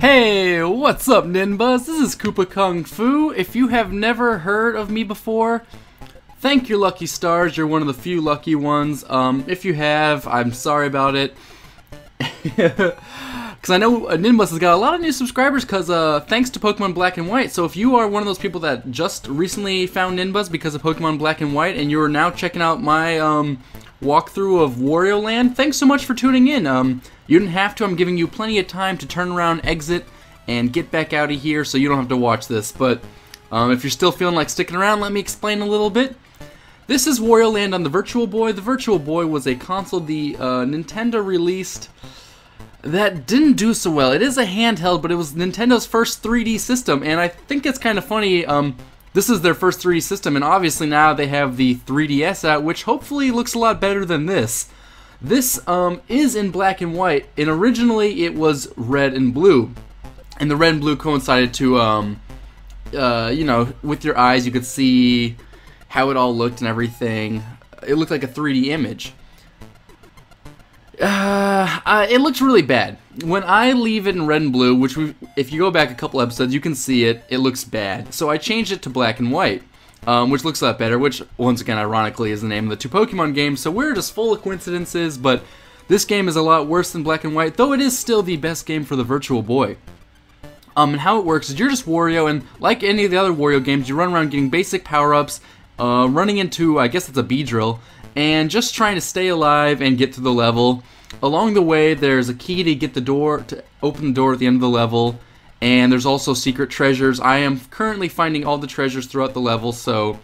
Hey, what's up, NinBuzz? This is KoopaKungFu. If you have never heard of me before, thank your lucky stars. You're one of the few lucky ones. If you have, I'm sorry about it. Because I know NinBuzz has got a lot of new subscribers because thanks to Pokemon Black and White. So if you are one of those people that just recently found NinBuzz because of Pokemon Black and White and you are now checking out my walkthrough of Wario Land, thanks so much for tuning in. You didn't have to. I'm giving you plenty of time to turn around, exit, and get back out of here so you don't have to watch this. But if you're still feeling like sticking around, let me explain a little bit. This is Wario Land on the Virtual Boy. The Virtual Boy was a console the Nintendo released that didn't do so well. It is a handheld, but it was Nintendo's first 3D system, and I think it's kind of funny. This is their first 3D system, and obviously now they have the 3DS out, which hopefully looks a lot better than this. This is in black and white, and originally it was red and blue. And the red and blue coincided to, you know, with your eyes you could see how it all looked and everything. It looked like a 3D image. It looks really bad. When I leave it in red and blue, which if you go back a couple episodes, you can see it looks bad. So I changed it to black and white, which looks a lot better, which, once again, ironically, is the name of the two Pokemon games, so we're just full of coincidences, but this game is a lot worse than black and white, though it is still the best game for the Virtual Boy. And how it works is you're just Wario, and like any of the other Wario games, you run around getting basic power-ups, running into, I guess it's a Beedrill, and just trying to stay alive and get to the level. Along the way, there's a key to get the door, to open the door at the end of the level, and there's also secret treasures. I am currently finding all the treasures throughout the level, so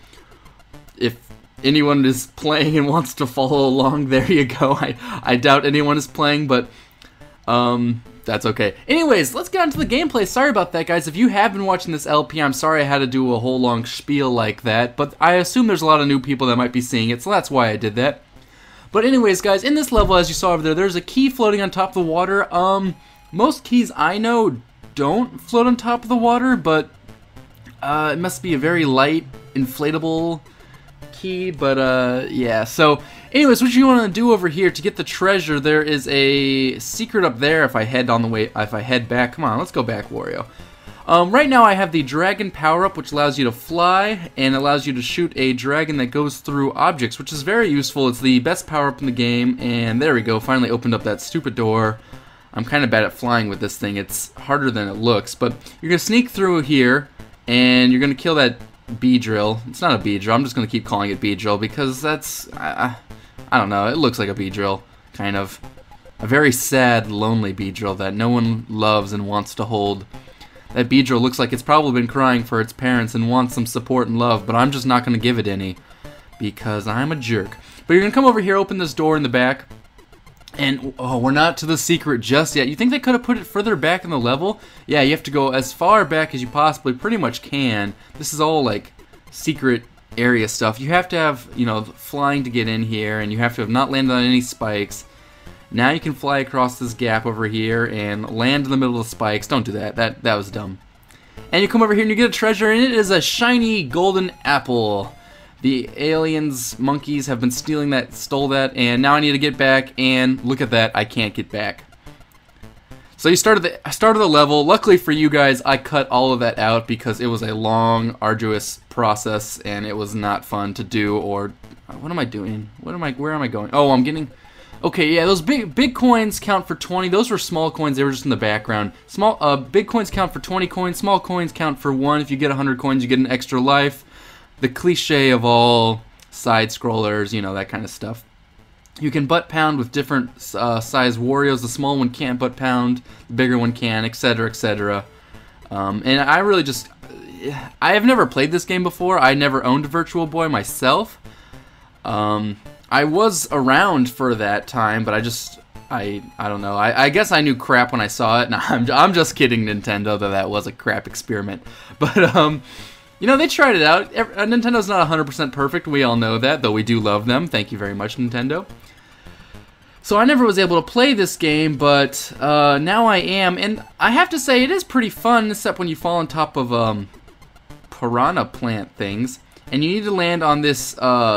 if anyone is playing and wants to follow along, there you go. I doubt anyone is playing, but that's okay. Anyways, let's get on to the gameplay. Sorry about that, guys. If you have been watching this LP, I'm sorry I had to do a whole long spiel like that, but I assume there's a lot of new people that might be seeing it, so that's why I did that. But anyways, guys, in this level, as you saw over there, there's a key floating on top of the water. Most keys I know don't float on top of the water, but it must be a very light, inflatable key, but yeah. So, anyways, what you want to do over here to get the treasure, there is a secret up there if I head back. Come on, let's go back, Wario. Right now I have the dragon power-up, which allows you to fly and allows you to shoot a dragon that goes through objects, which is very useful. It's the best power-up in the game, and there we go, finally opened up that stupid door. I'm kind of bad at flying with this thing. It's harder than it looks, but you're going to sneak through here, and you're going to kill that Beedrill. It's not a Beedrill, I'm just going to keep calling it Beedrill, because that's, I don't know, it looks like a Beedrill, kind of. A very sad, lonely Beedrill that no one loves and wants to hold. That Beedrill looks like it's probably been crying for its parents and wants some support and love, but I'm just not going to give it any, because I'm a jerk. But you're going to come over here, open this door in the back, and, oh, we're not to the secret just yet. You think they could have put it further back in the level? Yeah, you have to go as far back as you possibly pretty much can. This is all, like, secret area stuff. You have to have, you know, flying to get in here, and you have to have not landed on any spikes. Now you can fly across this gap over here and land in the middle of the spikes. Don't do that. That was dumb. And you come over here and you get a treasure, and it is a shiny golden apple. The aliens, monkeys, have been stole that, and now I need to get back, and look at that, I can't get back. So you started the level. Luckily for you guys, I cut all of that out because it was a long, arduous process, and it was not fun to do. Or what am I doing? Where am I going? Oh, I'm getting. Okay, yeah, those big coins count for 20. Those were small coins. They were just in the background. Big coins count for 20 coins. Small coins count for 1. If you get 100 coins, you get an extra life. The cliche of all side scrollers, you know, that kind of stuff. You can butt pound with different size Warios. The small one can't butt pound. The bigger one can, etc., etc. And I really just, I have never played this game before. I never owned a Virtual Boy myself. I was around for that time, but I don't know. I guess I knew crap when I saw it. No, I'm just kidding, Nintendo, that was a crap experiment. But, you know, they tried it out. Nintendo's not 100% perfect. We all know that, though we do love them. Thank you very much, Nintendo. So I never was able to play this game, but now I am. And I have to say, it is pretty fun, except when you fall on top of piranha plant things. And you need to land on this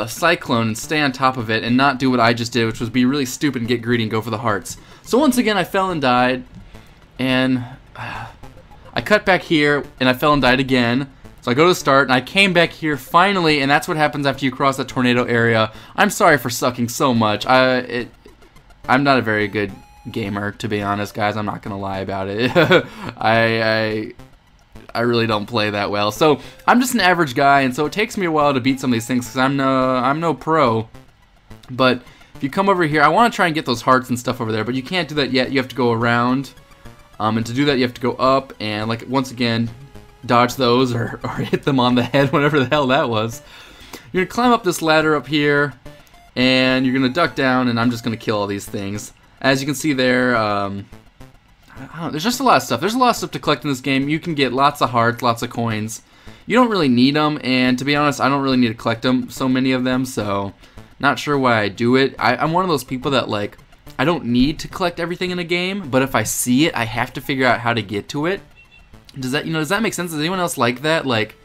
cyclone and stay on top of it and not do what I just did, which was be really stupid and get greedy and go for the hearts. So once again, I fell and died. And I cut back here, and I fell and died again. So I go to start, and I came back here finally, and that's what happens after you cross that tornado area. I'm sorry for sucking so much. I'm not a very good gamer, to be honest, guys. I'm not gonna lie about it. I really don't play that well. So I'm just an average guy, and so it takes me a while to beat some of these things because I'm no pro. But if you come over here, I want to try and get those hearts and stuff over there, but you can't do that yet. You have to go around, and to do that, you have to go up and, like, once again, dodge those or hit them on the head, whatever the hell that was. You're gonna climb up this ladder up here, and you're gonna duck down, and I'm just gonna kill all these things. As you can see there, I don't know, there's just a lot of stuff. There's a lot of stuff to collect in this game. You can get lots of hearts, lots of coins. You don't really need them, and to be honest, I don't really need to collect them, so many of them, so not sure why I do it. I'm one of those people that, like, I don't need to collect everything in a game, but if I see it, I have to figure out how to get to it. Does that make sense? Does anyone else like that? Like,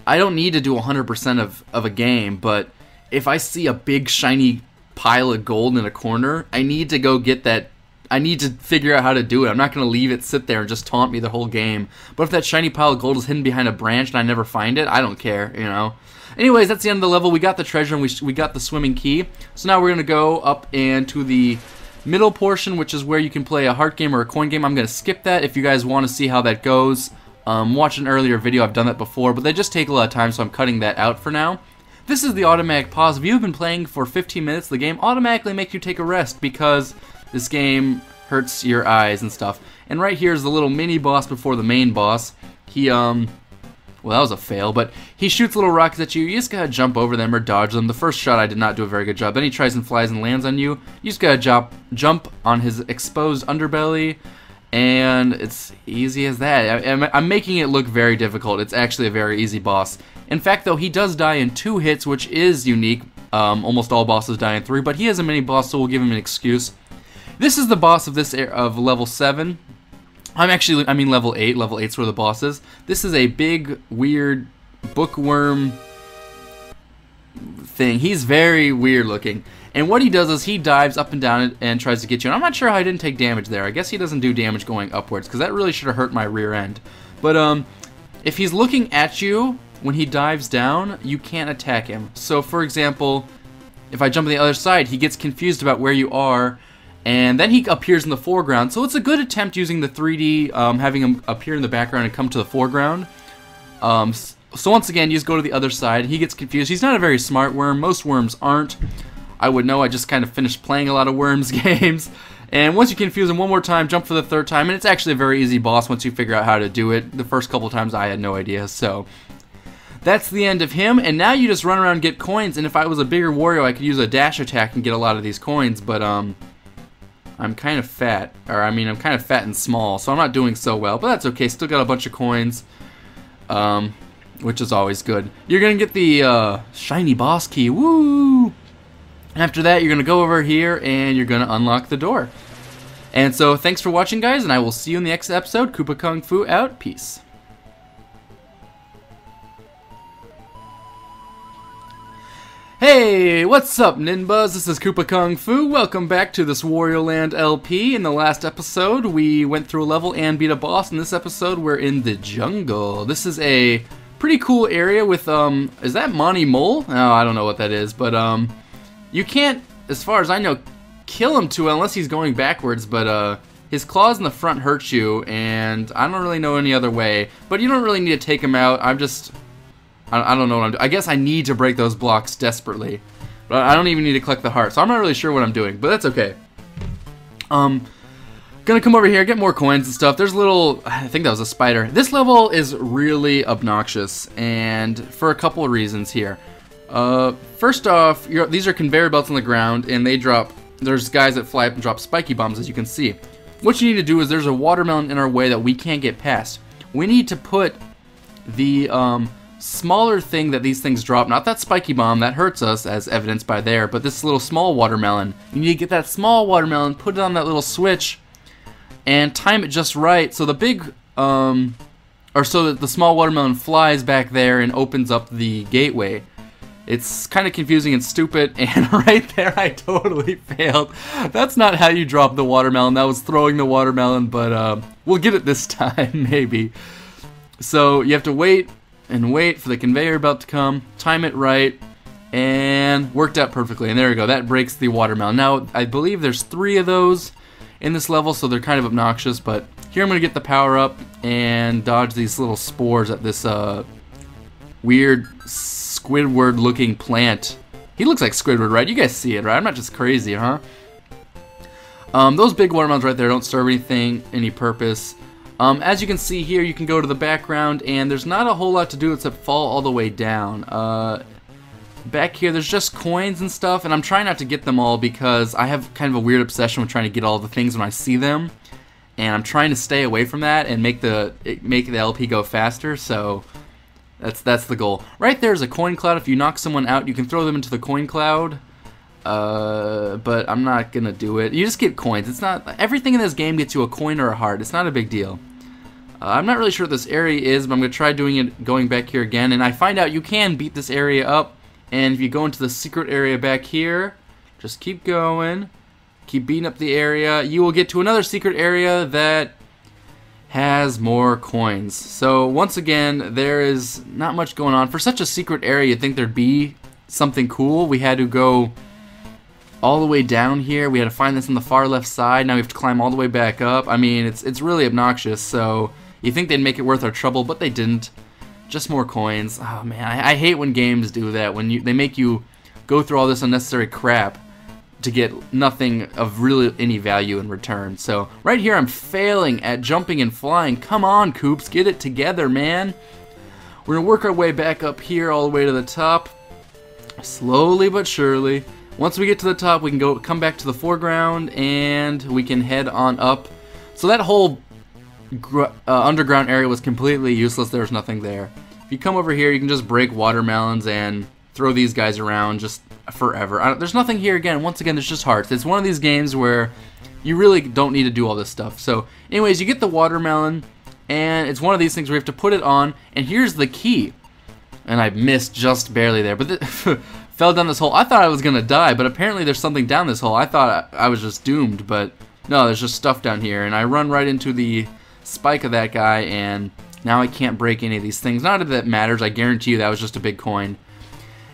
I don't need to do 100% of a game, but if I see a big shiny pile of gold in a corner, I need to go get that. I need to figure out how to do it. I'm not going to leave it sit there and just taunt me the whole game. But if that shiny pile of gold is hidden behind a branch and I never find it, I don't care, you know. Anyways, that's the end of the level. We got the treasure and we got the swimming key. So now we're going to go up and to the middle portion, which is where you can play a heart game or a coin game. I'm going to skip that if you guys want to see how that goes. Watch an earlier video, I've done that before, but they just take a lot of time, so I'm cutting that out for now. This is the automatic pause. If you've been playing for 15 minutes, the game automatically makes you take a rest because this game hurts your eyes and stuff. And right here is the little mini boss before the main boss. He, well, that was a fail, but he shoots little rockets at you. You just gotta jump over them or dodge them. The first shot I did not do a very good job. Then he tries and flies and lands on you. You just gotta jump on his exposed underbelly, and it's easy as that. I'm making it look very difficult. It's actually a very easy boss. In fact, though, he does die in 2 hits, which is unique. Almost all bosses die in 3, but he is a mini boss, so we'll give him an excuse. This is the boss of level 7. I mean level 8. Level 8's where the boss is. This is a big, weird bookworm thing. He's very weird looking. And what he does is he dives up and down and tries to get you. And I'm not sure how I didn't take damage there. I guess he doesn't do damage going upwards, because that really should have hurt my rear end. But if he's looking at you when he dives down, you can't attack him. So for example, if I jump on the other side, he gets confused about where you are, and then he appears in the foreground. So it's a good attempt using the 3D, having him appear in the background and come to the foreground. So once again, you just go to the other side. He gets confused. He's not a very smart worm. Most worms aren't. I would know. I just kind of finished playing a lot of worms games. And once you confuse him one more time, jump for the 3rd time, and it's actually a very easy boss once you figure out how to do it. The first couple times I had no idea, so that's the end of him. And now you just run around and get coins, and if I was a bigger Wario, I could use a dash attack and get a lot of these coins, but I'm kind of fat, or I mean I'm kind of fat and small, so I'm not doing so well, but that's okay. Still got a bunch of coins, which is always good. You're gonna get the shiny boss key, woo! After that, you're gonna go over here and you're gonna unlock the door. And so thanks for watching, guys, and I will see you in the next episode. KoopaKungFu out. Peace. Hey, what's up, NinBuzz? This is KoopaKungFu. Welcome back to this Wario Land LP. In the last episode, we went through a level and beat a boss. In this episode, we're in the jungle. This is a pretty cool area with, is that Monty Mole? Oh, I don't know what that is, but, you can't, as far as I know, kill him too well unless he's going backwards, but, his claws in the front hurt you, and I don't really know any other way. But you don't really need to take him out. I don't know what I'm doing. I guess I need to break those blocks desperately. But I don't even need to collect the heart, so I'm not really sure what I'm doing, but that's okay. Gonna come over here, get more coins and stuff. There's a little, I think that was a spider. This level is really obnoxious, and for a couple of reasons here. First off, these are conveyor belts on the ground, and there's guys that fly up and drop spiky bombs, as you can see. What you need to do is there's a watermelon in our way that we can't get past. We need to put the, smaller thing that these things drop, not that spiky bomb, that hurts us, as evidenced by there, but this little small watermelon. You need to get that small watermelon, put it on that little switch, and time it just right so the big, or so that the small watermelon flies back there and opens up the gateway. It's kind of confusing and stupid, and right there I totally failed. That's not how you drop the watermelon. That was throwing the watermelon, but We'll get it this time, maybe. So you have to wait and wait for the conveyor belt to come, time it right, and worked out perfectly. And there we go, that breaks the watermelon. Now, I believe there's 3 of those in this level, so they're kind of obnoxious, but here I'm going to get the power up and dodge these little spores at this weird Squidward looking plant. He looks like Squidward, right? You guys see it, right? I'm not just crazy, huh? Those big watermelons right there don't serve any purpose. As you can see here, you can go to the background, and there's not a whole lot to do except fall all the way down. Back here, there's just coins and stuff, and I'm trying not to get them all because I have kind of a weird obsession with trying to get all the things when I see them, and I'm trying to stay away from that and make the LP go faster. So that's the goal. Right there's a coin cloud. If you knock someone out, you can throw them into the coin cloud. But I'm not gonna do it. You just get coins. It's not everything in this game gets you a coin or a heart. It's not a big deal. I'm not really sure what this area is, but I'm gonna try doing it, going back here again, and I find out you can beat this area up. And if you go into the secret area back here, just keep going, keep beating up the area, you will get to another secret area that has more coins. So once again, there is not much going on. For such a secret area, you'd think there'd be something cool. We had to go all the way down here. We had to find this on the far left side. Now we have to climb all the way back up. I mean, it's really obnoxious. So you think they'd make it worth our trouble, but they didn't. Just more coins. Oh man, I hate when games do that. When they make you go through all this unnecessary crap to get nothing of really any value in return. So right here, I'm failing at jumping and flying. Come on, Koops, get it together, man. We're gonna work our way back up here, all the way to the top, slowly but surely. Once we get to the top, we can come back to the foreground, and we can head on up. So that whole underground area was completely useless. There was nothing there. If you come over here, you can just break watermelons and throw these guys around just forever. There's nothing here again. Once again, there's just hearts. It's one of these games where you really don't need to do all this stuff. So anyways, you get the watermelon, and it's one of these things where you have to put it on, and here's the key. And I missed just barely there, but fell down this hole. I thought I was gonna die, but apparently there's something down this hole. I thought I was just doomed, but no, there's just stuff down here, and I run right into the spike of that guy, and now I can't break any of these things. Not that it matters, I guarantee you that was just a big coin.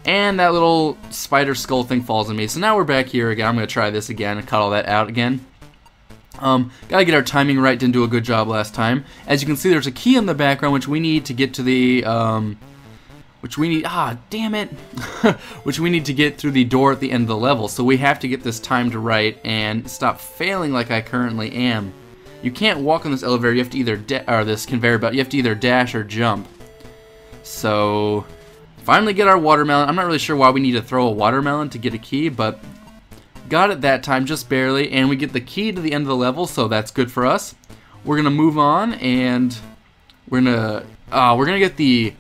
And that little spider skull thing falls on me. So now we're back here again. I'm going to try this again and cut all that out again. Gotta get our timing right, didn't do a good job last time. As you can see, there's a key in the background which we need to get to the, damn it! which we need to get through the door at the end of the level. So we have to get this timed right and stop failing like I currently am. You can't walk on this elevator. You have to either or this conveyor belt. You have to either dash or jump. So finally get our watermelon. I'm not really sure why we need to throw a watermelon to get a key, but got it that time just barely, and we get the key to the end of the level, so that's good for us. We're gonna move on, and we're gonna get the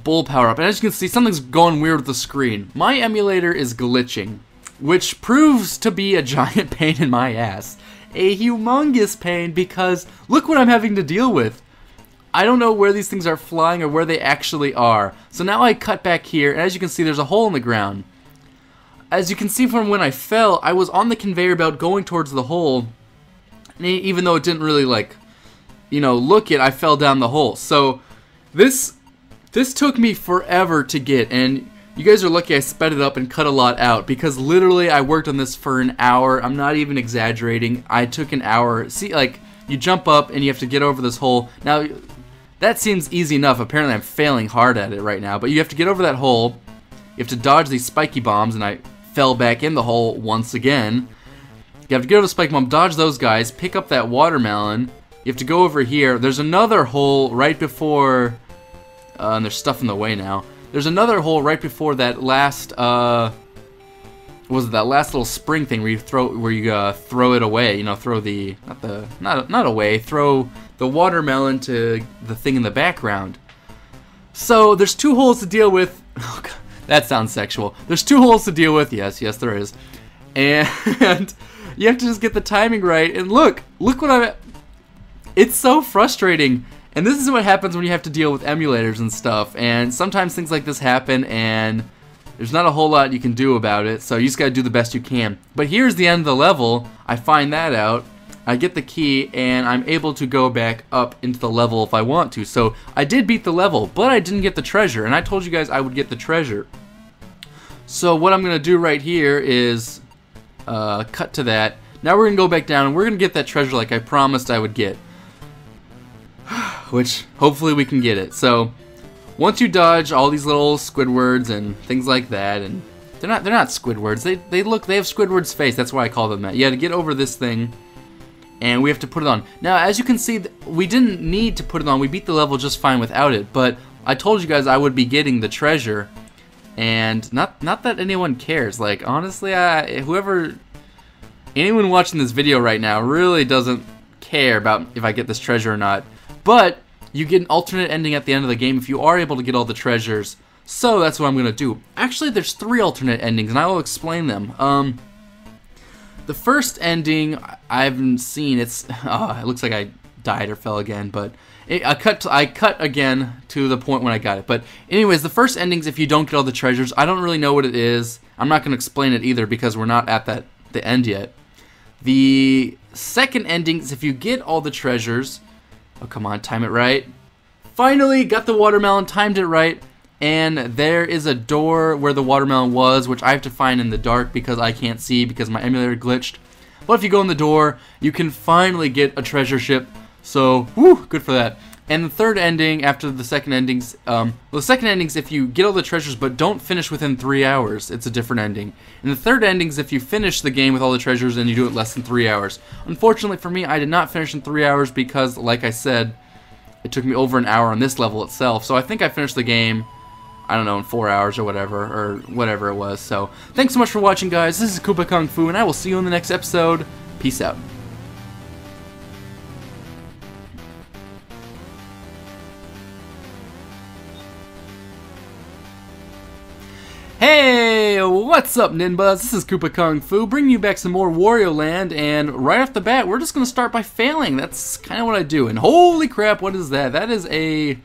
bull power up. And as you can see, something's going weird with the screen. My emulator is glitching, which proves to be a giant pain in my ass. A humongous pain, because look what I'm having to deal with. I don't know where these things are flying or where they actually are. So now I cut back here, and as you can see, there's a hole in the ground. As you can see from when I fell, I was on the conveyor belt going towards the hole, and even though it didn't really, look it, I fell down the hole. So this took me forever to get, and you guys are lucky I sped it up and cut a lot out, because literally I worked on this for an hour. I'm not even exaggerating. I took an hour. See, you jump up and you have to get over this hole. Now, that seems easy enough. Apparently I'm failing hard at it right now, but you have to get over that hole. You have to dodge these spiky bombs, and I fell back in the hole once again. You have to get over the spike bomb, dodge those guys, pick up that watermelon. You have to go over here. There's another hole right before, and there's stuff in the way now. There's another hole right before that last, that last little spring thing where you throw it away. Throw the not away. Throw the watermelon to the thing in the background. So there's two holes to deal with. Oh God, that sounds sexual. There's two holes to deal with. Yes, there is. And you have to just get the timing right. And look what it's so frustrating. And this is what happens when you have to deal with emulators and stuff. And sometimes things like this happen, and there's not a whole lot you can do about it. So you just gotta do the best you can. But here's the end of the level. I find that out. I get the key, and I'm able to go back up into the level if I want to. So I did beat the level, but I didn't get the treasure, and I told you guys I would get the treasure. So what I'm going to do right here is cut to that. Now we're going to go back down, and we're going to get that treasure like I promised I would get. Which, hopefully we can get it. So, once you dodge all these little Squidwards and things like that, and they're not Squidwards, they have Squidward's face, that's why I call them that. You had to get over this thing, and we have to put it on. Now, as you can see, we didn't need to put it on, we beat the level just fine without it, but I told you guys I would be getting the treasure, and not that anyone cares. Like, honestly, anyone watching this video right now really doesn't care about if I get this treasure or not. But you get an alternate ending at the end of the game if you are able to get all the treasures. So that's what I'm going to do. Actually, there's 3 alternate endings, and I will explain them. The first ending I haven't seen. It looks like I died or fell again, but I cut again to the point when I got it. But anyways, the first ending's if you don't get all the treasures. I don't really know what it is. I'm not going to explain it either because we're not at the end yet. The second ending is if you get all the treasures. Oh, come on, time it right. Finally, got the watermelon, timed it right, and there is a door where the watermelon was, which I have to find in the dark because I can't see because my emulator glitched. But if you go in the door, you can finally get a treasure ship, so, whew, good for that. And the third ending, after the second endings, the second ending's if you get all the treasures but don't finish within 3 hours, it's a different ending. And the third ending's if you finish the game with all the treasures and you do it less than 3 hours. Unfortunately for me, I did not finish in 3 hours because, like I said, it took me over an hour on this level itself. So I think I finished the game, I don't know, in 4 hours or whatever it was. So, thanks so much for watching, guys. This is KoopaKungFu, and I will see you in the next episode. Peace out. Hey, what's up, NinBuzz? This is KoopaKungFu, bringing you back some more Wario Land, and right off the bat, we're just going to start by failing. That's kind of what I do, and holy crap, what is that? That is a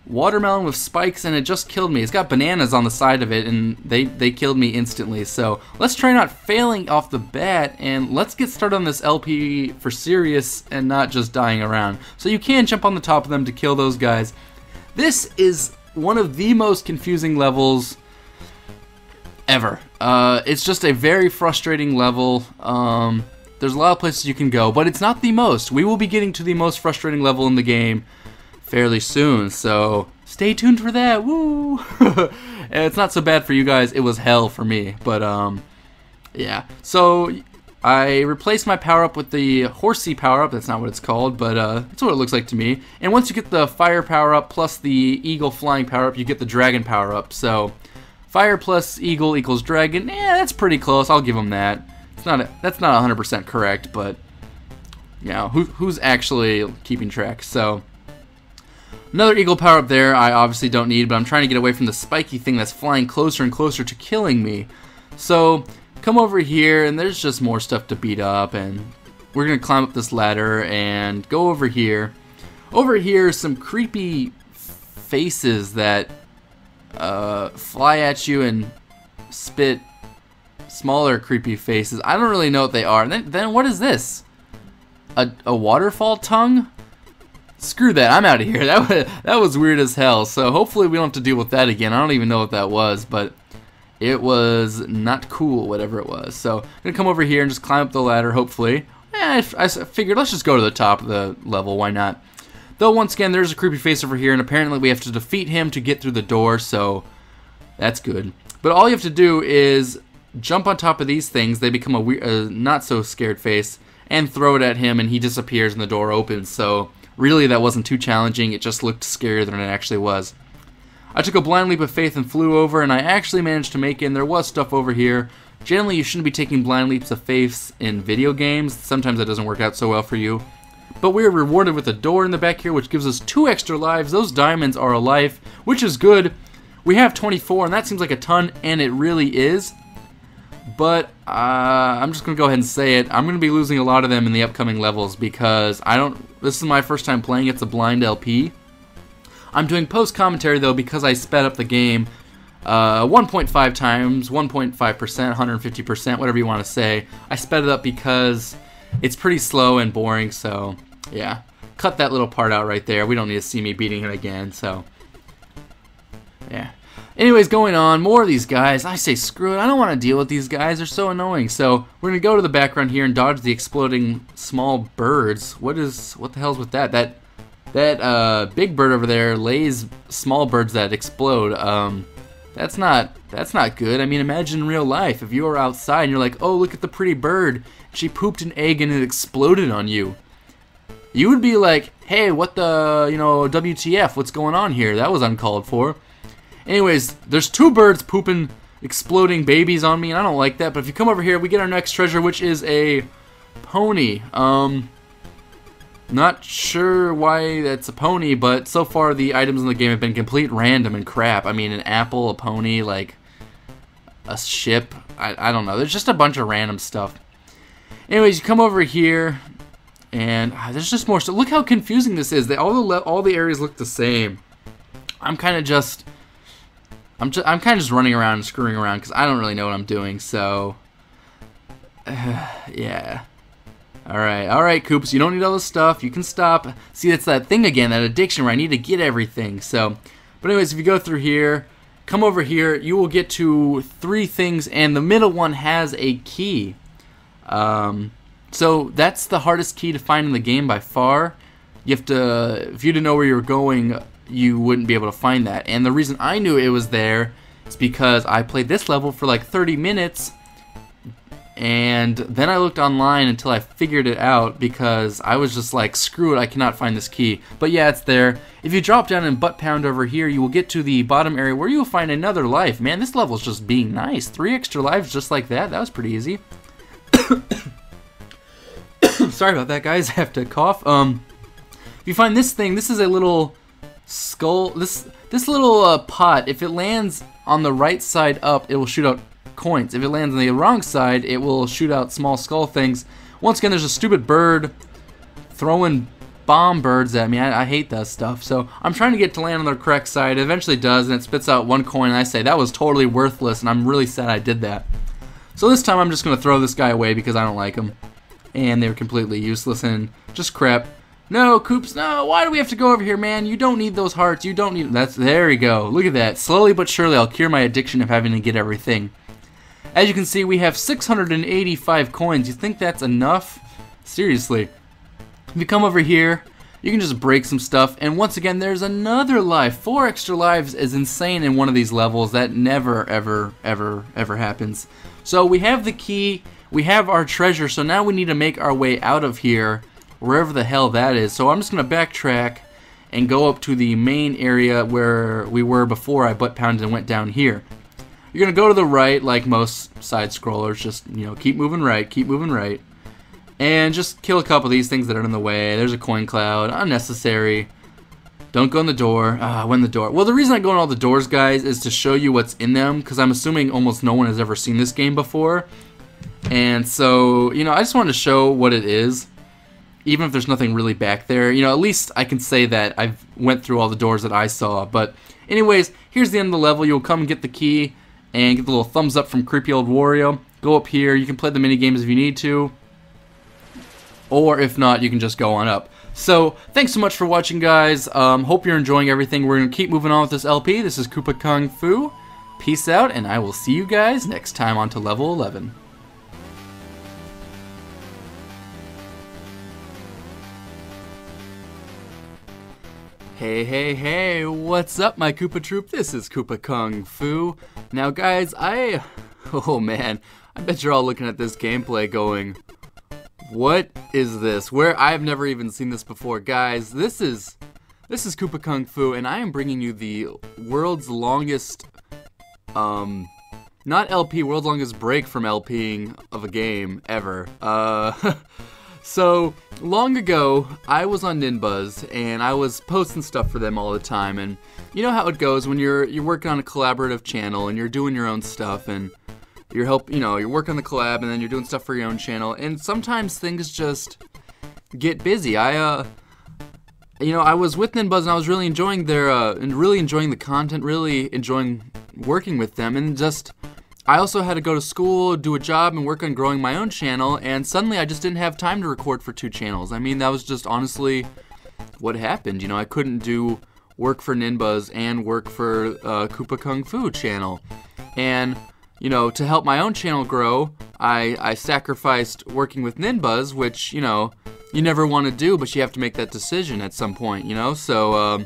watermelon with spikes, and it just killed me. It's got bananas on the side of it, and they killed me instantly, so let's try not failing off the bat, and let's get started on this LP for serious and not just dying around. So you can jump on the top of them to kill those guys. This is one of the most confusing levels ever. It's just a very frustrating level. There's a lot of places you can go, but it's not the most. We will be getting to the most frustrating level in the game fairly soon, so stay tuned for that. Woo! It's not so bad for you guys. It was hell for me, but yeah. So I replaced my power-up with the horsey power-up. That's not what it's called, but that's what it looks like to me. And once you get the fire power-up plus the eagle flying power-up, you get the dragon power-up. So fire plus eagle equals dragon. Yeah, that's pretty close. I'll give them that. That's not 100% correct, but you know, who's actually keeping track? So another eagle power up there I obviously don't need, but I'm trying to get away from the spiky thing that's flying closer and closer to killing me. So come over here, and there's just more stuff to beat up, and we're gonna climb up this ladder and go over here. Over here are some creepy faces that fly at you and spit smaller creepy faces. I don't really know what they are. And then what is this? A waterfall tongue? Screw that, I'm out of here. That was weird as hell. So hopefully we don't have to deal with that again. I don't even know what that was, but it was not cool, whatever it was. So I'm gonna come over here and just climb up the ladder, hopefully. I figured let's just go to the top of the level, why not? Though once again, there's a creepy face over here, and apparently we have to defeat him to get through the door, so that's good. But all you have to do is jump on top of these things. They become a not so scared face, and throw it at him, and he disappears and the door opens. So really, that wasn't too challenging. It just looked scarier than it actually was. I took a blind leap of faith and flew over, and I actually managed to make it, and there was stuff over here. Generally, you shouldn't be taking blind leaps of faith in video games. Sometimes that doesn't work out so well for you. But we are rewarded with a door in the back here, which gives us 2 extra lives. Those diamonds are a life, which is good. We have 24, and that seems like a ton, and it really is. But I'm just going to go ahead and say it. I'm going to be losing a lot of them in the upcoming levels because this is my first time playing. It's a blind LP. I'm doing post-commentary, though, because I sped up the game 1.5 times, 1.5%, 150%, whatever you want to say. I sped it up because it's pretty slow and boring, so yeah. Cut that little part out right there. We don't need to see me beating him again, so yeah. Anyways, going on, more of these guys. I say screw it, I don't want to deal with these guys, they're so annoying. So we're going to go to the background here and dodge the exploding small birds. What the hell's with that? That big bird over there lays small birds that explode. That's not good. I mean, imagine in real life, if you were outside and you're like, oh, look at the pretty bird, she pooped an egg and it exploded on you. You would be like, hey, what the, WTF, what's going on here? That was uncalled for. Anyways, there's two birds pooping exploding babies on me, and I don't like that. But if you come over here, we get our next treasure, which is a pony. Not sure why that's a pony, but so far the items in the game have been complete random and crap. I mean, an apple, a pony, like a ship. I don't know. There's just a bunch of random stuff. Anyways, you come over here. And there's just more stuff. Look how confusing this is. All the areas look the same. I'm kind of just running around and screwing around because I don't really know what I'm doing. So, yeah. All right, Koops. You don't need all this stuff. You can stop. See, it's that thing again, that addiction where I need to get everything. So, but anyways, if you go through here, come over here, you will get to 3 things, and the middle one has a key. So that's the hardest key to find in the game by far. You have to, if you didn't know where you were going, you wouldn't be able to find that. And the reason I knew it was there is because I played this level for like 30 minutes, and then I looked online until I figured it out because I was just like, screw it, I cannot find this key. But yeah, it's there. If you drop down and butt pound over here, you will get to the bottom area where you will find another life. Man, this level is just being nice. 3 extra lives just like that. That was pretty easy. Sorry about that, guys. I have to cough. If you find this thing, this is a little skull. This little pot. If it lands on the right side up, it will shoot out coins. If it lands on the wrong side, it will shoot out small skull things. Once again, there's a stupid bird throwing bomb birds at me. I hate that stuff. So I'm trying to get to land on the correct side. It eventually does, and it spits out 1 coin. And I say that was totally worthless, and I'm really sad I did that. So this time I'm just gonna throw this guy away because I don't like him. And they're completely useless and just crap. No, Koops, no, why do we have to go over here, man? You don't need those hearts, you don't need... There we go, look at that. Slowly but surely I'll cure my addiction of having to get everything. As you can see, we have 685 coins. You think that's enough? Seriously. If you come over here, you can just break some stuff, and once again, there's another life. 4 extra lives is insane in one of these levels. That never, ever, ever, ever happens. So we have the key. We have our treasure, so now we need to make our way out of here, wherever the hell that is. So I'm just going to backtrack and go up to the main area where we were before I butt pounded and went down here. You're going to go to the right, like most side-scrollers. Just, keep moving right, and just kill a couple of these things that are in the way. There's a coin cloud, unnecessary. Don't go in the door. When the door. Well, the reason I go in all the doors, guys, is to show you what's in them, because I'm assuming almost no one has ever seen this game before. And so, I just wanted to show what it is, even if there's nothing really back there. At least I can say that I've went through all the doors that I saw. But anyways, here's the end of the level. You'll come and get the key and get the little thumbs up from creepy old Wario. Go up here. You can play the mini games if you need to. Or if not, you can just go on up. So, thanks so much for watching, guys. Hope you're enjoying everything. We're going to keep moving on with this LP. This is KoopaKungFu. Peace out, and I will see you guys next time on to level 11. Hey, what's up, my Koopa Troop? This is KoopaKungFu. Now, guys, oh man, I bet you're all looking at this gameplay going, what is this? I've never even seen this before. Guys, this is KoopaKungFu, and I am bringing you the world's longest, not LP, world's longest break from LPing of a game ever. So, long ago, I was on NinBuzz, and I was posting stuff for them all the time, and you know how it goes when you're working on a collaborative channel, and you're doing your own stuff, and you're working on the collab, and then you're doing stuff for your own channel, and sometimes things just get busy. I was with NinBuzz, and I was really enjoying the content, really enjoying working with them, and just I also had to go to school, do a job, and work on growing my own channel, and suddenly I just didn't have time to record for 2 channels. I mean, that was just honestly what happened. You know, I couldn't do work for NinBuzz and work for KoopaKungFu channel. And, you know, to help my own channel grow, I sacrificed working with NinBuzz, which, you know, you never want to do, but you have to make that decision at some point, you know? So,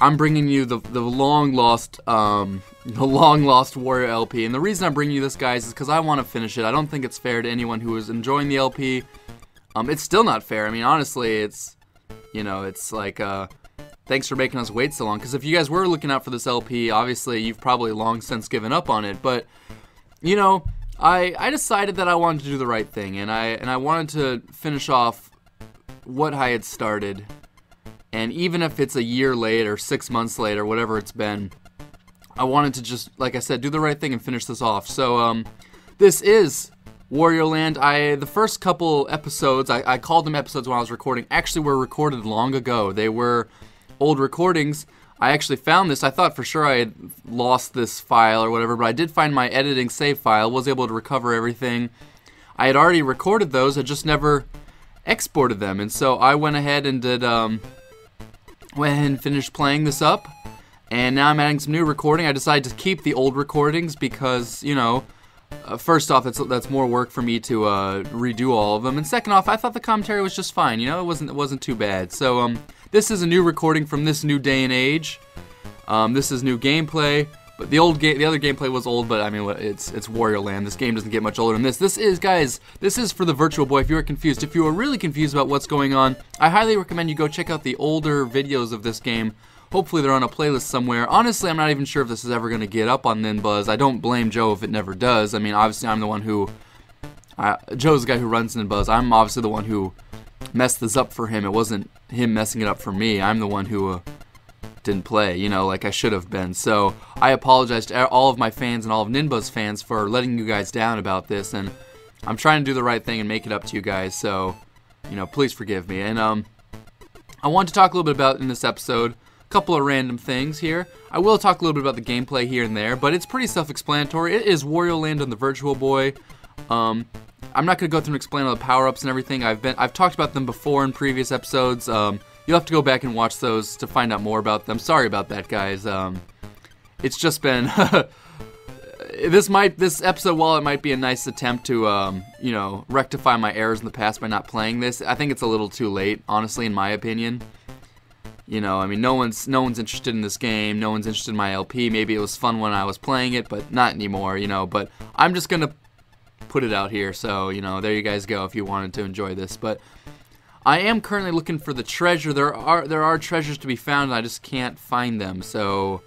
I'm bringing you the long lost Wario LP, and the reason I'm bringing you this, guys, is because I want to finish it. I don't think it's fair to anyone who is enjoying the LP. It's still not fair. I mean, honestly, it's, you know, it's like, thanks for making us wait so long. Because if you guys were looking out for this LP, obviously you've probably long since given up on it. But, you know, I decided that I wanted to do the right thing, and I wanted to finish off what I had started. And even if it's a year late or 6 months late or whatever it's been, I wanted to just, like I said, do the right thing and finish this off. So, this is Wario Land. The first couple episodes, I called them episodes when I was recording, actually were recorded long ago. They were old recordings. I actually found this. I thought for sure I had lost this file or whatever, but I did find my editing save file, was able to recover everything. I had already recorded those, I just never exported them. And so I went ahead and finished playing this up, and now I'm adding some new recording. I decided to keep the old recordings because, you know, first off, that's more work for me to redo all of them, and second off, I thought the commentary was just fine. You know, it wasn't too bad. So this is a new recording from this new day and age. This is new gameplay. But the other gameplay was old, but I mean, it's Wario Land. This game doesn't get much older than this. This is, guys, this is for the Virtual Boy if you are confused. If you are really confused about what's going on, I highly recommend you go check out the older videos of this game. Hopefully they're on a playlist somewhere. Honestly, I'm not even sure if this is ever going to get up on NinBuzz. I don't blame Joe if it never does. I mean, obviously I'm the one who... Joe's the guy who runs NinBuzz. I'm obviously the one who messed this up for him. It wasn't him messing it up for me. I'm the one who... didn't play, you know, like I should have been. So I apologize to all of my fans and all of NinBuzz fans for letting you guys down about this, and I'm trying to do the right thing and make it up to you guys, so, you know, please forgive me. And I want to talk a little bit about, in this episode, a couple of random things here. I will talk a little bit about the gameplay here and there, but it's pretty self-explanatory. It is Wario Land on the Virtual Boy. I'm not going to go through and explain all the power-ups and everything. I've talked about them before in previous episodes. You'll have to go back and watch those to find out more about them. Sorry about that, guys. It's just been this episode, while it might be a nice attempt to you know, rectify my errors in the past by not playing this, I think it's a little too late, honestly, in my opinion. You know, I mean, no one's interested in this game. No one's interested in my LP. Maybe it was fun when I was playing it, but not anymore. You know, but I'm just gonna put it out here. So, you know, there you guys go if you wanted to enjoy this, but. I am currently looking for the treasure. There are treasures to be found, and I just can't find them. So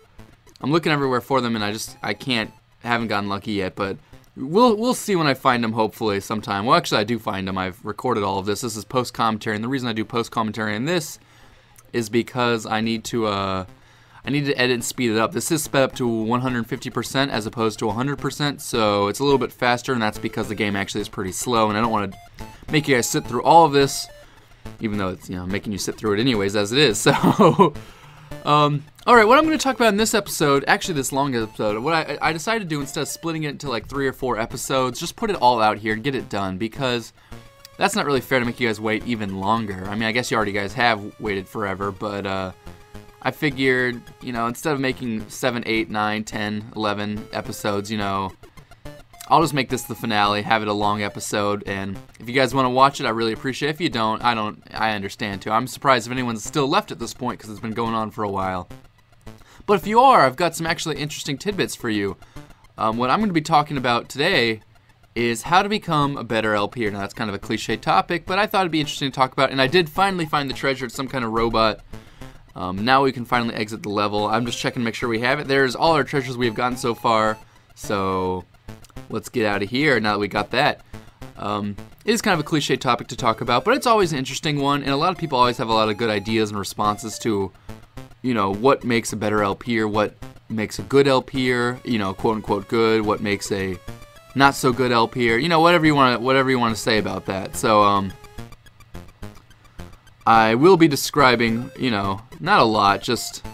I'm looking everywhere for them, and haven't gotten lucky yet. But we'll see when I find them. Hopefully sometime. Well, actually, I do find them. I've recorded all of this. This is post commentary, and the reason I do post commentary on this is because I need to edit and speed it up. This is sped up to 150% as opposed to 100%, so it's a little bit faster, and that's because the game actually is pretty slow, and I don't want to make you guys sit through all of this. Even though it's, you know, making you sit through it anyways as it is. So, alright, what I'm going to talk about in this episode, actually this long episode, what I decided to do instead of splitting it into like 3 or 4 episodes, just put it all out here and get it done, because that's not really fair to make you guys wait even longer. I mean, I guess you already guys have waited forever, but I figured, you know, instead of making 7, 8, 9, 10, 11 episodes, you know, I'll just make this the finale, have it a long episode, and if you guys want to watch it, I really appreciate it. If you don't, I understand too. I'm surprised if anyone's still left at this point because it's been going on for a while. But if you are, I've got some actually interesting tidbits for you. What I'm going to be talking about today is how to become a better LPer. Now that's kind of a cliche topic, but I thought it'd be interesting to talk about, and I did finally find the treasure. It's some kind of robot. Now we can finally exit the level. I'm just checking to make sure we have it. There's all our treasures we've gotten so far, so let's get out of here now that we got that. It is kind of a cliche topic to talk about, but it's always an interesting one, and a lot of people always have a lot of good ideas and responses to, you know, what makes a better LPer, what makes a good LPer, you know, quote unquote good, what makes a not so good LPer, you know, whatever you want to say about that. So I will be describing, you know, not a lot, just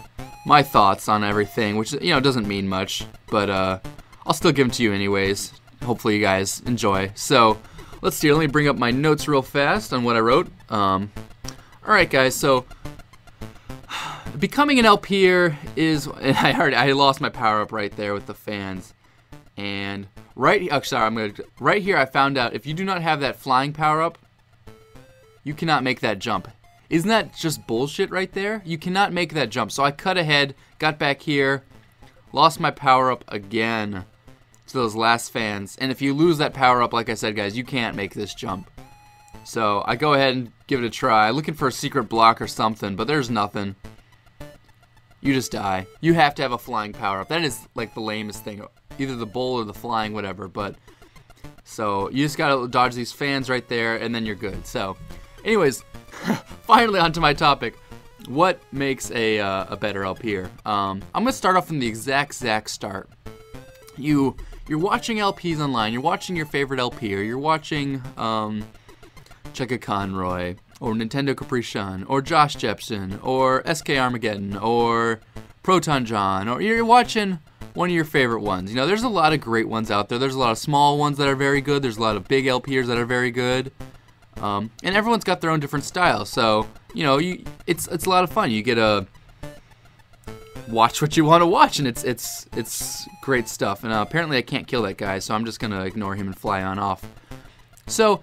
my thoughts on everything, which, you know, doesn't mean much, but I'll still give them to you anyways. Hopefully you guys enjoy. So let's see, let me bring up my notes real fast on what I wrote. Alright guys, so becoming an LPer is, I lost my power up right there with the fans. And right here I found out if you do not have that flying power up, you cannot make that jump. Isn't that just bullshit right there? You cannot make that jump. So I cut ahead, got back here, lost my power up again to those last fans. And if you lose that power up, like I said guys, you can't make this jump. So I go ahead and give it a try, looking for a secret block or something, but there's nothing. You just die. You have to have a flying power up. That is like the lamest thing. Either the bull or the flying, whatever. But so you just gotta dodge these fans right there, and then you're good. So, anyways, finally onto my topic. What makes a better LPer? I'm gonna start off from the exact start. You're watching LPs online. You're watching your favorite LPer. You're watching Checka Conroy, or Nintendo Capri Sun, or Josh Jepson, or SK Armageddon, or Proton John, or you're watching one of your favorite ones. You know, there's a lot of great ones out there. There's a lot of small ones that are very good. There's a lot of big LPers that are very good. And everyone's got their own different style. So, you know, it's a lot of fun. You get to watch what you want to watch, and it's great stuff. And apparently I can't kill that guy, so I'm just gonna ignore him and fly on off. So,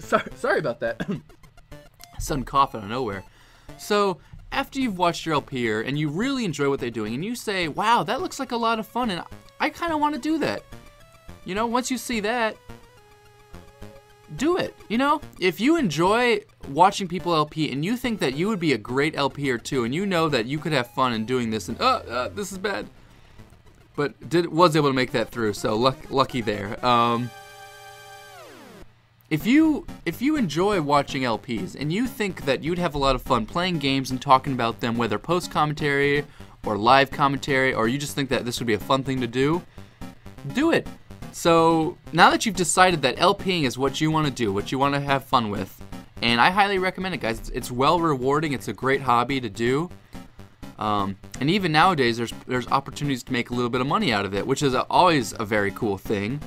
sorry about that. Sudden cough out of nowhere. So, after you've watched your LPer and you really enjoy what they're doing, and you say, wow, that looks like a lot of fun, and I kind of want to do that. You know, once you see that, do it. You know, if you enjoy watching people LP and you think that you would be a great LPer too, and you know that you could have fun in doing this, and this is bad, but was able to make that through, so lucky there. If you enjoy watching LPs and you think that you'd have a lot of fun playing games and talking about them, whether post commentary or live commentary, or you just think that this would be a fun thing to do it. So now that you've decided that LPing is what you want to do, what you want to have fun with, and I highly recommend it, guys. It's well rewarding. It's a great hobby to do. And even nowadays, there's opportunities to make a little bit of money out of it, which is always a very cool thing.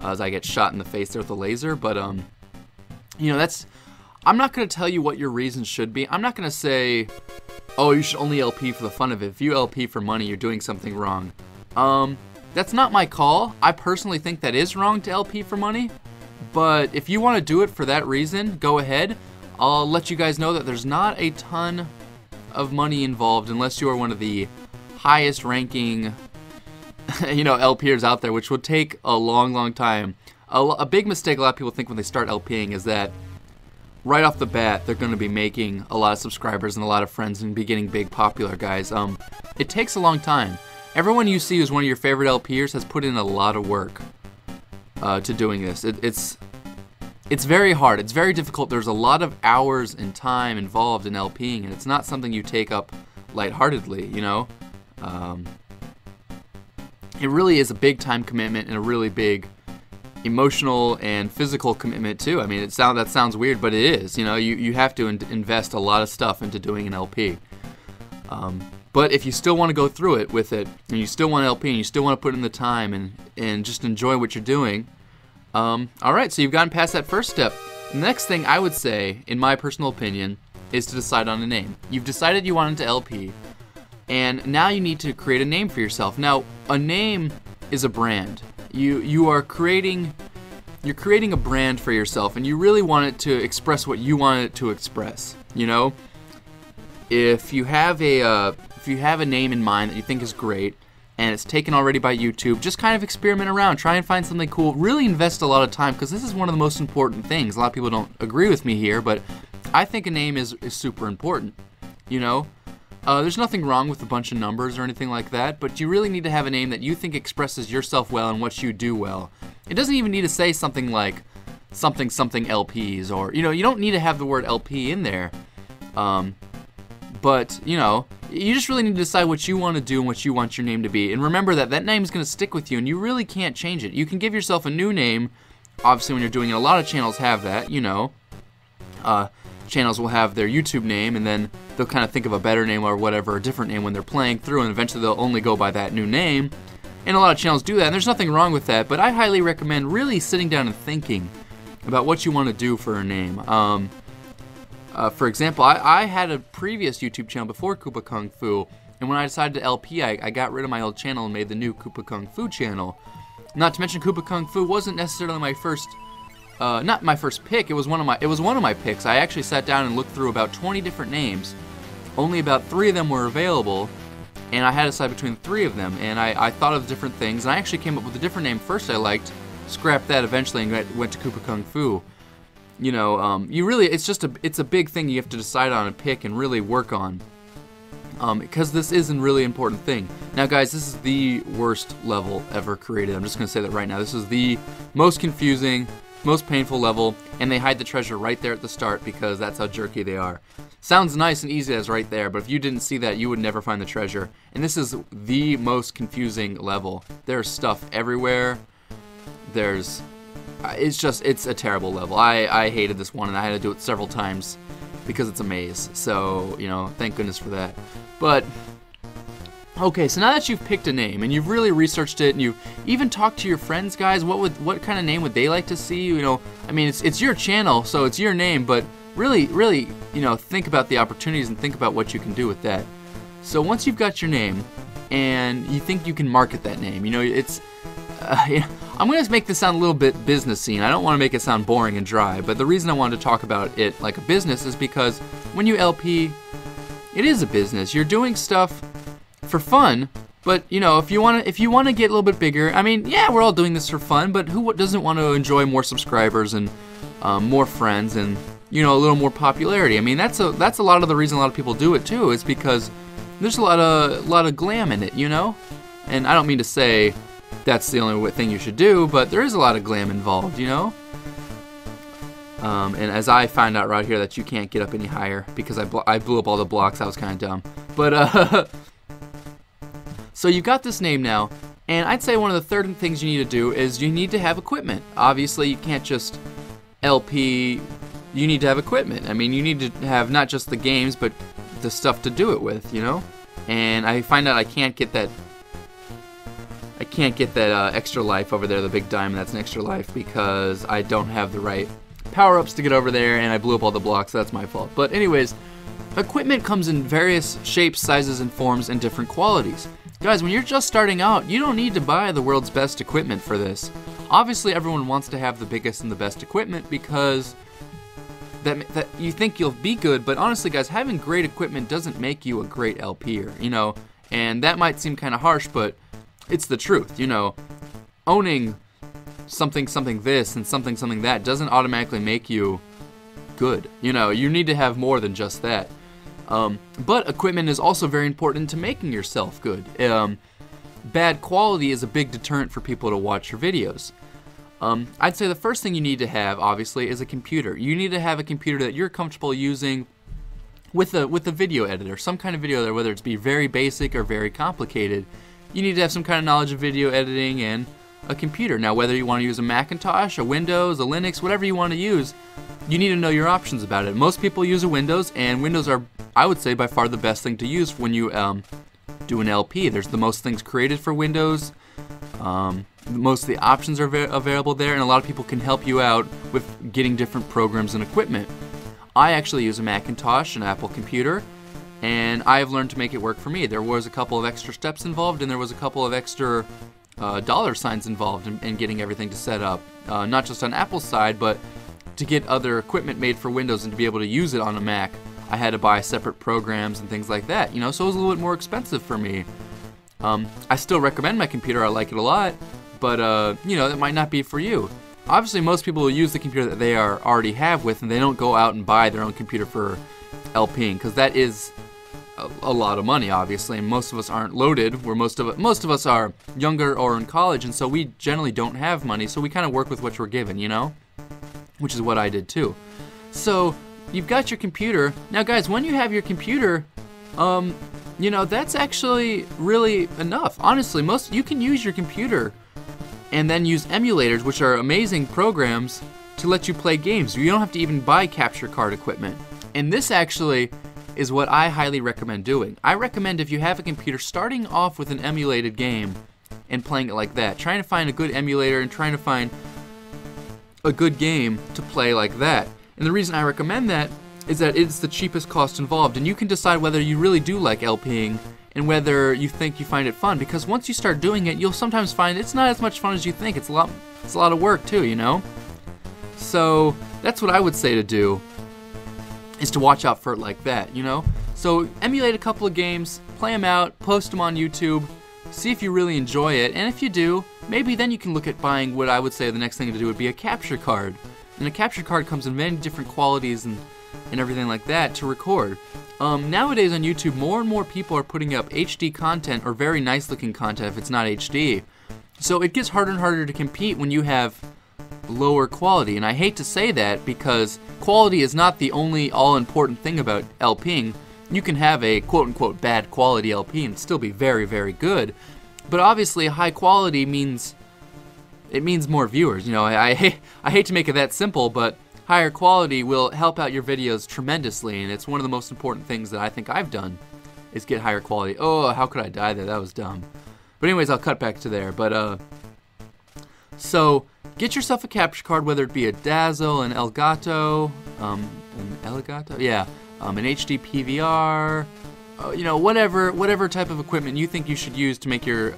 As I get shot in the face there with a laser, but you know, I'm not gonna tell you what your reasons should be. I'm not gonna say, oh, you should only LP for the fun of it. If you LP for money, you're doing something wrong. That's not my call. I personally think that is wrong to LP for money, but if you want to do it for that reason, go ahead. I'll let you guys know that there's not a ton of money involved unless you are one of the highest ranking you know, LPers out there, which would take a long time. A big mistake a lot of people think when they start LPing is that right off the bat they're going to be making a lot of subscribers and a lot of friends and be getting big popular, guys. It takes a long time. Everyone you see who's one of your favorite LPers has put in a lot of work to doing this. It's very hard. It's very difficult. There's a lot of hours and time involved in LPing, and it's not something you take up lightheartedly, you know. It really is a big time commitment and a really big emotional and physical commitment too. I mean, that sounds weird, but it is. You know, you have to invest a lot of stuff into doing an LP. But if you still want to go through it with it, and you still want to LP, and you still want to put in the time and just enjoy what you're doing, all right, so you've gotten past that first step. The next thing I would say, in my personal opinion, is to decide on a name. You've decided you want to LP. And now you need to create a name for yourself. Now, a name is a brand. You're creating a brand for yourself, and you really want it to express what you want it to express. You know, if you have a name in mind that you think is great, and it's taken already by YouTube, just kind of experiment around, try and find something cool. Really invest a lot of time, because this is one of the most important things. A lot of people don't agree with me here, but I think a name is super important. You know. There's nothing wrong with a bunch of numbers or anything like that, but you really need to have a name that you think expresses yourself well and what you do well. It doesn't even need to say something like something LPs, or, you know, you don't need to have the word LP in there. But, you know, you just really need to decide what you want to do and what you want your name to be. And remember that name is going to stick with you, and you really can't change it. You can give yourself a new name, obviously, when you're doing it. A lot of channels have that, you know. Channels will have their YouTube name, and then they'll kind of think of a better name or whatever, a different name when they're playing through, and eventually they'll only go by that new name. And a lot of channels do that, and there's nothing wrong with that, but I highly recommend really sitting down and thinking about what you want to do for a name. For example, I had a previous YouTube channel before KoopaKungFu, and when I decided to LP, I got rid of my old channel and made the new KoopaKungFu channel. Not to mention, KoopaKungFu wasn't necessarily my first, not my first pick. It was one of my picks. I actually sat down and looked through about 20 different names. Only about 3 of them were available, and I had to decide between 3 of them. And I thought of different things, and I actually came up with a different name first I liked, scrapped that eventually, and went to KoopaKungFu. You know, it's a big thing you have to decide on and pick and really work on. Because this is a really important thing. Now guys, this is the worst level ever created. I'm just going to say that right now. This is the most confusing, most painful level, and they hide the treasure right there at the start because that's how jerky they are. Sounds nice and easy as right there, but if you didn't see that, you would never find the treasure. And this is the most confusing level. There's stuff everywhere. It's a terrible level. I hated this one, and I had to do it several times because it's a maze. So, you know, thank goodness for that. But, okay, so now that you've picked a name and you've really researched it and you've even talked to your friends, guys, what kind of name would they like to see? You know, I mean, it's your channel, so it's your name, but really, you know, think about the opportunities and think about what you can do with that. So once you've got your name and you think you can market that name, you know, I'm going to make this sound a little bit businessy, and I don't want to make it sound boring and dry, but the reason I wanted to talk about it like a business is because when you LP, it is a business. You're doing stuff for fun, but you know, if you want to get a little bit bigger, I mean, yeah, we're all doing this for fun, but who doesn't want to enjoy more subscribers and more friends and, you know, a little more popularity? I mean, that's a lot of the reason a lot of people do it too. Is because there's a lot of glam in it, you know. And I don't mean to say that's the only thing you should do, but there is a lot of glam involved, you know. And as I find out right here that you can't get up any higher because I blew up all the blocks. That was kind of dumb. But so you got this name now, and I'd say one of the third things you need to do is you need to have equipment. Obviously, you can't just LP. You need to have equipment. I mean, you need to have not just the games, but the stuff to do it with, you know. And I find out I can't get that extra life over there, the big diamond. That's an extra life because I don't have the right power-ups to get over there, and I blew up all the blocks. So that's my fault. But anyways, equipment comes in various shapes, sizes, and forms, and different qualities. Guys, when you're just starting out, you don't need to buy the world's best equipment for this. Obviously, everyone wants to have the biggest and the best equipment because that you think you'll be good, but honestly, guys, having great equipment doesn't make you a great LPer, you know. And that might seem kind of harsh, but it's the truth, you know. Owning something this and something that doesn't automatically make you good. You know, you need to have more than just that. But equipment is also very important to making yourself good. Bad quality is a big deterrent for people to watch your videos. I'd say the first thing you need to have, obviously, is a computer. You need to have a computer that you're comfortable using with a video editor, some kind of video editor, whether it's be very basic or very complicated. You need to have some kind of knowledge of video editing and a computer. Now, whether you want to use a Macintosh, a Windows, a Linux, whatever you want to use, you need to know your options about it. Most people use a Windows, and Windows are, I would say, by far the best thing to use when you do an LP. There's the most things created for Windows. Most of the options are available there, and a lot of people can help you out with getting different programs and equipment. I actually use a Macintosh, an Apple computer, and I have learned to make it work for me. There was a couple of extra steps involved, and there was a couple of extra dollar signs involved in getting everything to set up. Not just on Apple's side, but to get other equipment made for Windows and to be able to use it on a Mac, I had to buy separate programs and things like that, you know, so it was a little bit more expensive for me. I still recommend my computer, I like it a lot, but you know, that might not be for you. Obviously, most people will use the computer that they already have with, and they don't go out and buy their own computer for LPing, because that is a lot of money, obviously, and most of us aren't loaded. Most of us are younger or in college, and so we generally don't have money, so we kind of work with what we're given, you know, which is what I did too. So you've got your computer. Now, guys, when you have your computer, you know, that's actually really enough. Honestly, you can use your computer and then use emulators, which are amazing programs to let you play games. You don't have to even buy capture card equipment. And this actually is what I highly recommend doing. I recommend if you have a computer, starting off with an emulated game and playing it like that. Trying to find a good emulator and trying to find a good game to play like that. And the reason I recommend that is that it's the cheapest cost involved, and you can decide whether you really do like LPing and whether you think you find it fun, because once you start doing it, you'll sometimes find it's not as much fun as you think. It's a lot of work too, you know? So that's what I would say to do, is to watch out for it like that, you know? So emulate a couple of games, play them out, post them on YouTube, see if you really enjoy it, and if you do, maybe then you can look at buying what I would say the next thing to do would be a capture card. And a capture card comes in many different qualities and everything like that to record. Nowadays on YouTube, more and more people are putting up HD content, or very nice looking content if it's not HD. So it gets harder and harder to compete when you have lower quality. And I hate to say that, because quality is not the only all-important thing about LPing. You can have a quote-unquote bad quality LP and still be very, very good. But obviously high quality means more viewers. You know, I hate to make it that simple, but higher quality will help out your videos tremendously, and it's one of the most important things that I think I've done, is get higher quality. Oh, how could I die there? That was dumb. But anyways, I'll cut back to there. But so get yourself a capture card, whether it be a Dazzle, an Elgato, yeah, an HD PVR, you know, whatever type of equipment you think you should use to make your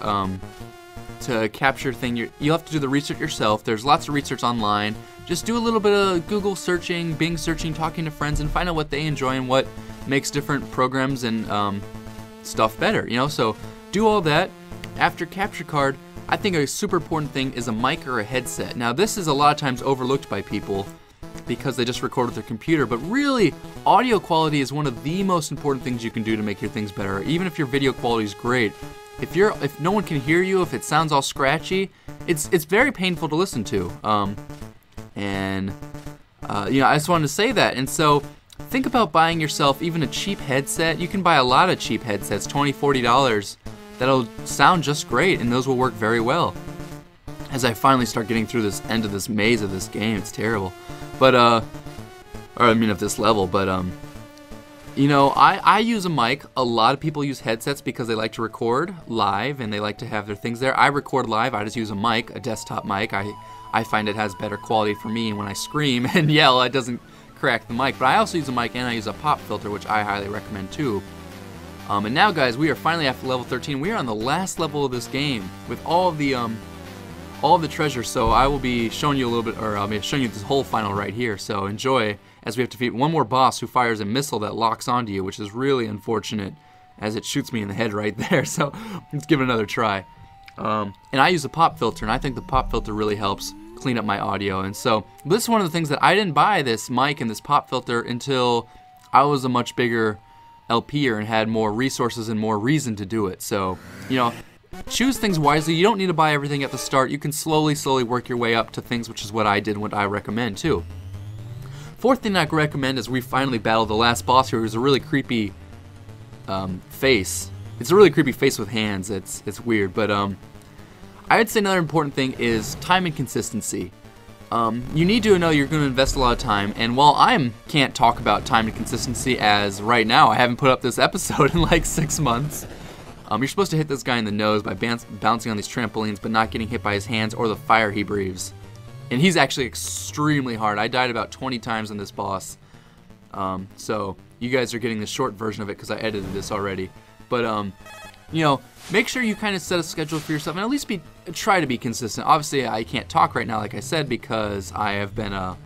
to capture thing. You'll have to do the research yourself. There's lots of research online. Just do a little bit of Google searching, Bing searching, talking to friends, and find out what they enjoy and what makes different programs and stuff better, you know? So do all that. After capture card, I think a super important thing is a mic or a headset. Now this is a lot of times overlooked by people because they just record with their computer, but really audio quality is one of the most important things you can do to make your things better. Even if your video quality is great, if no one can hear you, if it sounds all scratchy, it's very painful to listen to. You know, I just wanted to say that. And so think about buying yourself even a cheap headset. You can buy a lot of cheap headsets, $20, $40, that'll sound just great, and those will work very well. As I finally start getting through this end of this maze of this game, it's terrible. But or I mean of this level, but you know, I use a mic. A lot of people use headsets because they like to record live and they like to have their things there. I record live. I just use a mic, a desktop mic. I find it has better quality for me, and when I scream and yell, it doesn't crack the mic. But I also use a mic, and I use a pop filter, which I highly recommend too. And now, guys, we are finally at level 13. We are on the last level of this game with all of the treasure. So I will be showing you a little bit, or I'll be showing you this whole final right here. So enjoy, as we have to defeat one more boss who fires a missile that locks onto you, which is really unfortunate, as it shoots me in the head right there. So let's give it another try. And I use a pop filter, and I think the pop filter really helps clean up my audio. And so this is one of the things that I didn't buy this mic and this pop filter until I was a much bigger LPer and had more resources and more reason to do it. So, you know, choose things wisely. You don't need to buy everything at the start. You can slowly work your way up to things, which is what I did and what I recommend too. Fourth thing I recommend is we finally battled the last boss here, who's a really creepy face. It's a really creepy face with hands. It's weird, but I would say another important thing is time and consistency. You need to know you're going to invest a lot of time, and while I can't talk about time and consistency, as right now I haven't put up this episode in like 6 months, you're supposed to hit this guy in the nose by bouncing on these trampolines but not getting hit by his hands or the fire he breathes. And he's actually extremely hard. I died about 20 times on this boss. So you guys are getting the short version of it because I edited this already. But you know, make sure you kind of set a schedule for yourself and at least try to be consistent. Obviously, I can't talk right now, like I said, because I haven't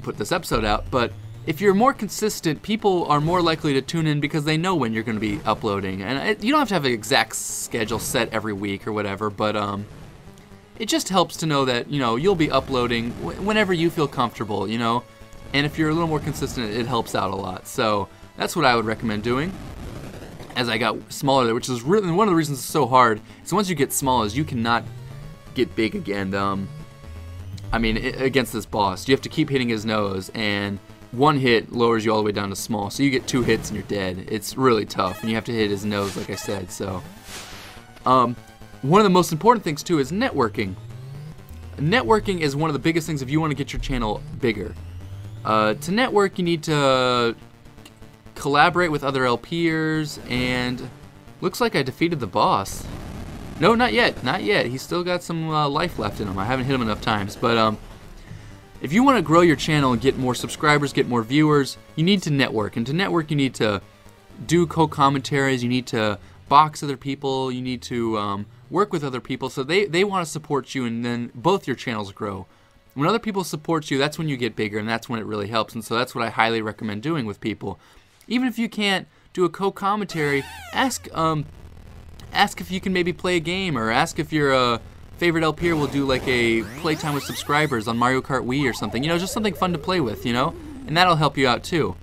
put this episode out. But if you're more consistent, people are more likely to tune in because they know when you're going to be uploading. And you don't have to have an exact schedule set every week or whatever, but it just helps to know that, you know, you'll be uploading whenever you feel comfortable, you know. And if you're a little more consistent, it helps out a lot. So that's what I would recommend doing. As I got smaller there, which is really one of the reasons it's so hard. So once you get small, is you cannot get big again. I mean, against this boss, you have to keep hitting his nose, and one hit lowers you all the way down to small. So you get 2 hits and you're dead. It's really tough, and you have to hit his nose, like I said. So, one of the most important things too is networking. Networking is one of the biggest things if you want to get your channel bigger. To network, you need to collaborate with other LPers, and looks like I defeated the boss. No, not yet, not yet. He's still got some life left in him. I haven't hit him enough times, but if you want to grow your channel and get more subscribers, get more viewers, you need to network. And to network, you need to do co-commentaries, you need to box other people, you need to work with other people, so they want to support you, and then both your channels grow. When other people support you, that's when you get bigger, and that's when it really helps. And so that's what I highly recommend doing with people. Even if you can't do a co-commentary, ask if you can maybe play a game, or ask if your favorite LPer will do like a playtime with subscribers on Mario Kart Wii or something. You know, just something fun to play with, you know? And that'll help you out too.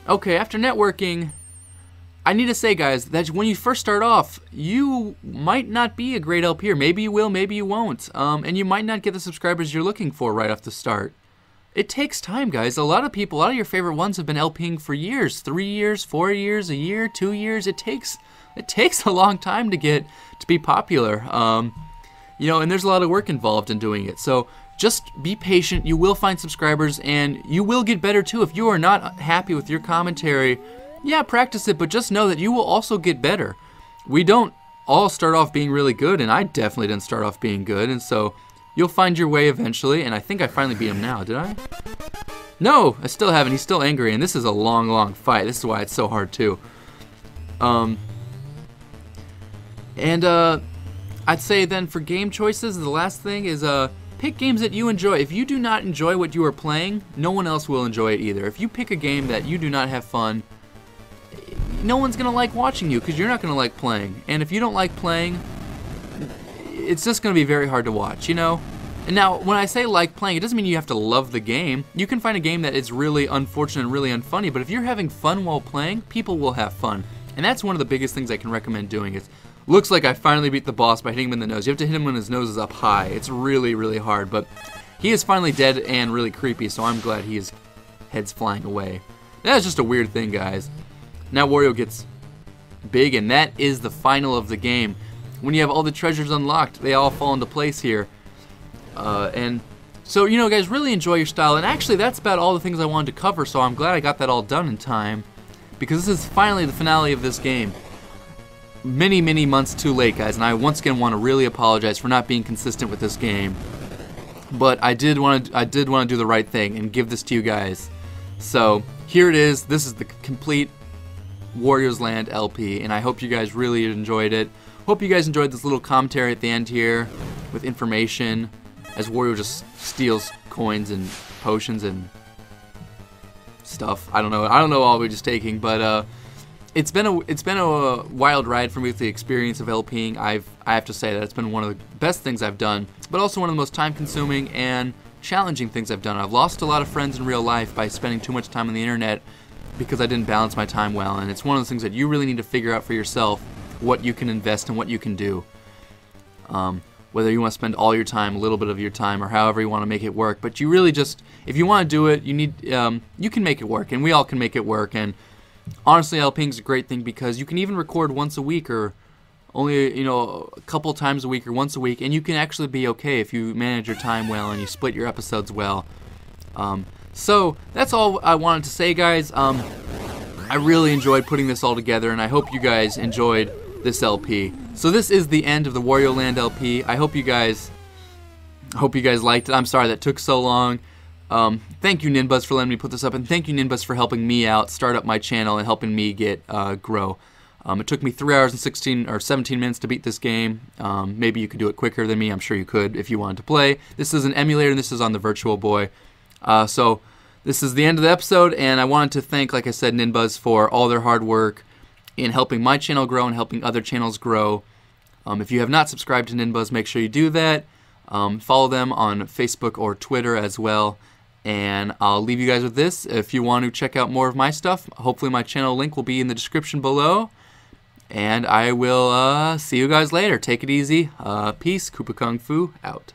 Okay, after networking, I need to say, guys, that when you first start off, you might not be a great LPer. Maybe you will, maybe you won't. And you might not get the subscribers you're looking for right off the start. It takes time, guys. A lot of people, a lot of your favorite ones have been LPing for years. 3 years, 4 years, a year, 2 years. It takes a long time to be popular. You know, and there's a lot of work involved in doing it. So just be patient. You will find subscribers, and you will get better too. If you are not happy with your commentary, yeah, practice it, but just know that you will also get better. We don't all start off being really good, and I definitely didn't start off being good, and so you'll find your way eventually, and I think I finally beat him now, did I? No, I still haven't. He's still angry, and this is a long, long fight. This is why it's so hard too. I'd say then for game choices, the last thing is pick games that you enjoy. If you do not enjoy what you are playing, no one else will enjoy it either. If you pick a game that you do not have fun, no one's gonna like watching you because you're not gonna like playing. And if you don't like playing, it's just gonna be very hard to watch, you know? And now, when I say like playing, it doesn't mean you have to love the game. You can find a game that is really unfortunate and really unfunny, but if you're having fun while playing, people will have fun. And that's one of the biggest things I can recommend doing. Is looks like I finally beat the boss by hitting him in the nose. You have to hit him when his nose is up high. It's really, really hard, but he is finally dead and really creepy, so I'm glad his head's flying away. That's just a weird thing, guys. Now Wario gets big, and that is the final of the game. When you have all the treasures unlocked, they all fall into place here. And so, you know, guys, really enjoy your style. And actually, that's about all the things I wanted to cover, so I'm glad I got that all done in time, because this is finally the finale of this game. Many, many months too late, guys, and I once again want to really apologize for not being consistent with this game. But I did want to do the right thing and give this to you guys. So here it is. This is the complete Wario Land LP, and I hope you guys really enjoyed it. Hope you guys enjoyed this little commentary at the end here with information as Wario just steals coins and potions and stuff. I don't know all we're just taking, but it's been a wild ride for me with the experience of LPing. I have to say that it's been one of the best things I've done, but also one of the most time-consuming and challenging things I've done. I've lost a lot of friends in real life by spending too much time on the internet because I didn't balance my time well, and it's one of those things that you really need to figure out for yourself, what you can invest and what you can do. Whether you want to spend all your time, a little bit of your time, or however you want to make it work, but you really just, if you want to do it, you need, you can make it work, and we all can make it work. And honestly, LPing is a great thing because you can even record once a week, or only, you know, a couple times a week, or once a week, and you can actually be okay if you manage your time well and you split your episodes well. So that's all I wanted to say, guys. I really enjoyed putting this all together, and I hope you guys enjoyed this LP. So this is the end of the Wario Land LP. I hope you guys liked it. I'm sorry that took so long. Thank you, NinBuzz, for letting me put this up, and thank you, NinBuzz, for helping me out, start up my channel, and helping me get grow. It took me 3 hours and 16 or 17 minutes to beat this game. Maybe you could do it quicker than me. I'm sure you could if you wanted to play. This is an emulator, and this is on the Virtual Boy. So this is the end of the episode, and I wanted to thank, like I said, NinBuzz for all their hard work in helping my channel grow and helping other channels grow. If you have not subscribed to NinBuzz, make sure you do that. Follow them on Facebook or Twitter as well. And I'll leave you guys with this. If you want to check out more of my stuff, hopefully my channel link will be in the description below. And I will see you guys later. Take it easy. Peace. KoopaKungFu out.